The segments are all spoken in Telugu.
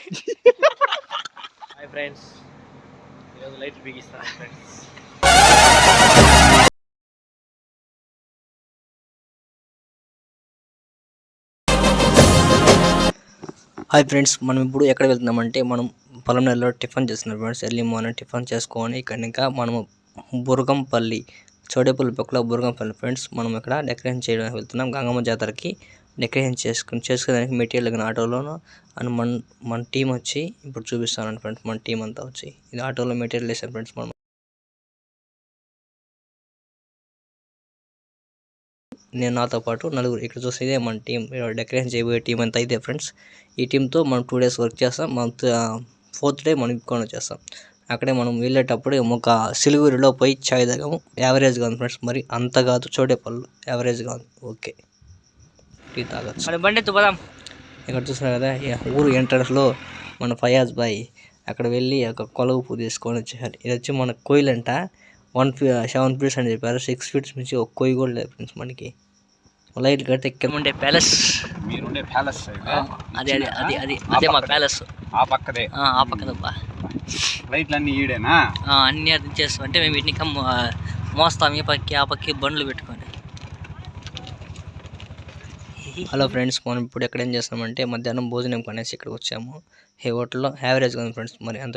హాయ్ ఫ్రెండ్స్, ఈరోజు లైట్ బిగిస్తాను ఫ్రెండ్స్. హాయ్ ఫ్రెండ్స్, మనం ఇప్పుడు ఎక్కడ వెళ్తున్నామంటే మనం పొలంనేరులో టిఫిన్ చేస్తున్నాం ఫ్రెండ్స్. ఎర్లీ మార్నింగ్ టిఫిన్ చేసుకొని ఇక్కడ ఇంకా మనము బురగంపల్లి చౌడేపల్లి పక్కల బురగంపల్లి ఫ్రెండ్స్. మనం ఇక్కడ డెకరేషన్ చేయడానికి వెళ్తున్నాం. గంగమ్మ జాతరకి డెకరేషన్ చేసుకోవడానికి మెటీరియల్ కానీ ఆటోలోను అండ్ మన టీం వచ్చి ఇప్పుడు చూపిస్తాను ఫ్రెండ్స్. మన టీం అంతా వచ్చి ఇది ఆటోలో మెటీరియల్ వేసారు ఫ్రెండ్స్. మనం నేను నాతో పాటు నలుగురు ఇక్కడ చూస్తే ఇదే మన టీం. డెకరేషన్ చేయబోయే టీం అంతా ఇదే ఫ్రెండ్స్. ఈ టీంతో మనం 2 days వర్క్ చేస్తాం. మంత్ 4th day మనం ఇంకొని వచ్చేస్తాం. అక్కడే మనం వెళ్ళేటప్పుడు ఒక సిలిగురిలో పోయి చాయ్ తాగాము. యావరేజ్గా ఉంది ఫ్రెండ్స్, మరి అంత కాదు, చోడేపల్లి యావరేజ్గా ఉంది. ఓకే, టీ తాగచ్చు. బండి పోదాం. ఇక్కడ చూస్తున్నారు కదా, ఊరు ఎంట్రన్స్లో మన ఫయాజ్ బాయ్ అక్కడ వెళ్ళి ఒక కొలవు పూ తీసుకొని వచ్చేసారు. ఇది వచ్చి మన కోయిల్ అంట. 7 feet అని చెప్పారు. 6 feet నుంచి ఒక కొయ్యి కూడా లేదు ఫ్రెండ్స్. మనకి లైట్ కడితే ఎక్కడుండే ప్యాలెస్, మీరుండే ప్యాలెస్ అదే అదే అదే అదే అదే మా ప్యాలెస్. ఆ పక్కదే లైట్లు అన్ని ఈడేనా? అన్నీ అది చేస్తాం. అంటే మేము వీటిని మోస్తాం ఈ పక్కి ఆ పక్కి బండ్లు పెట్టుకొని. హలో ఫ్రెండ్స్, మనం ఇప్పుడు ఎక్కడ ఏం చేస్తామంటే మధ్యాహ్నం భోజనం కొనేసి ఇక్కడికి వచ్చాము. ఈ హోటల్లో యావరేజ్గా ఉంది ఫ్రెండ్స్. మరి అంత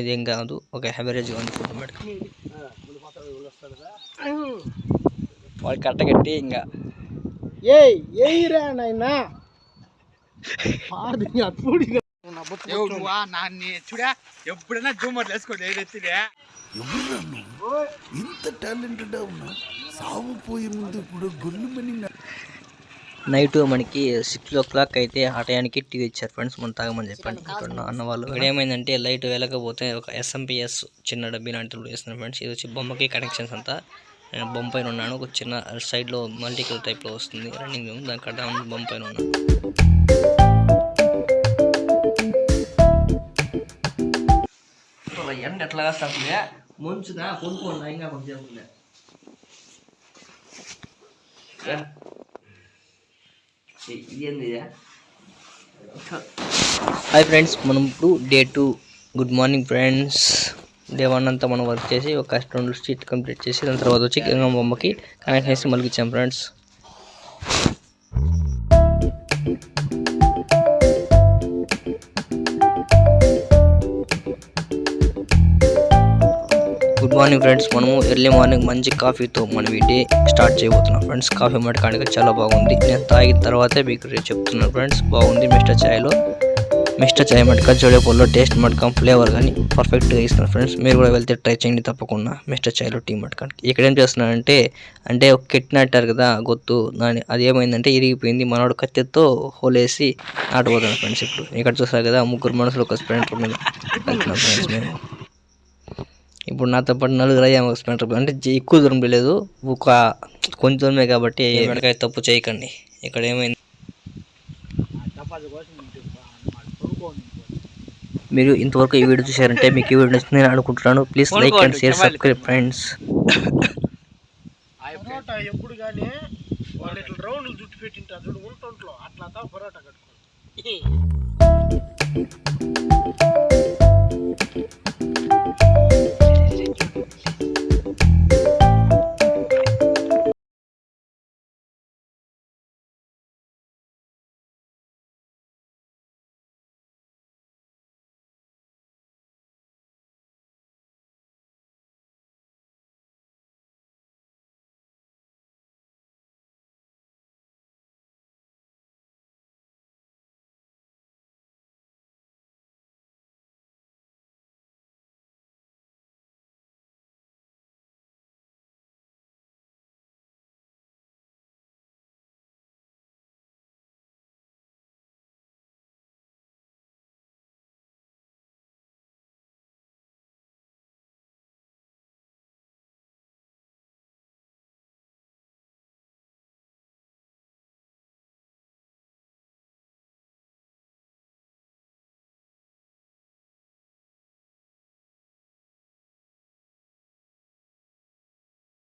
ఇదేం కాదు, ఒక యావరేజ్గా ఉంది ఫుడ్ పెట్టుకుని. వాడు కట్టగట్టి ఇంకా చూడా ఎప్పుడైనా జూమర్లు వేసుకోండి. ఇంత టాలెంటెడ్ ఉన్నా సాగుపోయే ముందు కూడా గొల్లుమని. నైట్ మనకి 6 o'clock అయితే ఆ టయానికి టీ ఇచ్చారు ఫ్రెండ్స్. మనం తాగమని చెప్పండి ఇక్కడ అన్న వాళ్ళు. ఇక్కడ ఏమైందంటే లైట్ వెళ్ళకపోతే ఒక SMP-S చిన్న డబ్బీ లాంటివి వేస్తున్నారు ఫ్రెండ్స్. ఇది వచ్చి బొమ్మకి కనెక్షన్స్ అంతా. నేను బొమ్మ పైన ఉన్నాను. ఒక చిన్న సైడ్లో మల్టీకల్ టైప్లో వస్తుంది రన్నింగ్, దానికంటే బొమ్మ పైన ఉన్నాను. ఎండ ఎట్లా వస్తుంది, మంచుదా కొనుక్కోండి ఇంకా కొంచెం. హాయ్ ఫ్రెండ్స్, మనం ఇప్పుడు day 2. Good morning friends. Day 1 అంతా మనం వర్క్ చేసి ఒక 2 స్ట్రీట్ కంప్లీట్ చేసి దాని తర్వాత వచ్చి గంగమ్మ బొమ్మకి కనెక్ట్ చేసి మలిగిచ్చాం ఫ్రెండ్స్. Good morning friends. మనము ఎర్లీ మార్నింగ్ మంచి కాఫీతో మనం ఈ డే స్టార్ట్ చేయబోతున్నాం ఫ్రెండ్స్. కాఫీ మటకానికి చాలా బాగుంది. నేను తాగిన తర్వాతే మీకు చెప్తున్నాను ఫ్రెండ్స్. బాగుంది మిస్టర్ చాయ్ మటకా చోడేపల్లిలో టేస్ట్ మటకం ఫ్లేవర్ కానీ పర్ఫెక్ట్గా ఇస్తున్నాను ఫ్రెండ్స్. మీరు కూడా వెళ్తే ట్రై చేయండి తప్పకుండా మిస్టర్ చాయ్లో టీ మటకానికి. ఇక్కడ ఏం చేస్తున్నానంటే ఒక కెట్టినట్టారు కదా గొత్తు, అది ఏమైందంటే ఇరిగిపోయింది. మనోడు కత్తెతో హోలేసి నాటుపోతున్నాను ఫ్రెండ్స్. ఇప్పుడు ఇక్కడ చూస్తారు కదా, 3 మనుషులు ఒక స్ప్లెండర్ మీద వెళ్తున్నాం ఫ్రెండ్స్. మేము ఇప్పుడు నాతో పాటు 4 అయ్యాము ఒక స్ప్లెండర్. అంటే ఎక్కువ దూరం లేదు, ఒక కొంచెం దూరమే కాబట్టి వెనకాయ తప్పు చేయకండి. ఇక్కడ ఏమైంది, మీరు ఇంతవరకు ఈ వీడియో చూసారంటే మీకు ఈ వీడియో నచ్చిందని అనుకుంటున్నాను. Please like and share, subscribe friends. ఎప్పుడు కానీ వాళ్ళు ఇట్లా రౌండ్లు జుట్టు పెట్టింటారు చూడు, ఒంట్లో అట్లా పరోటా కట్టుకోండి.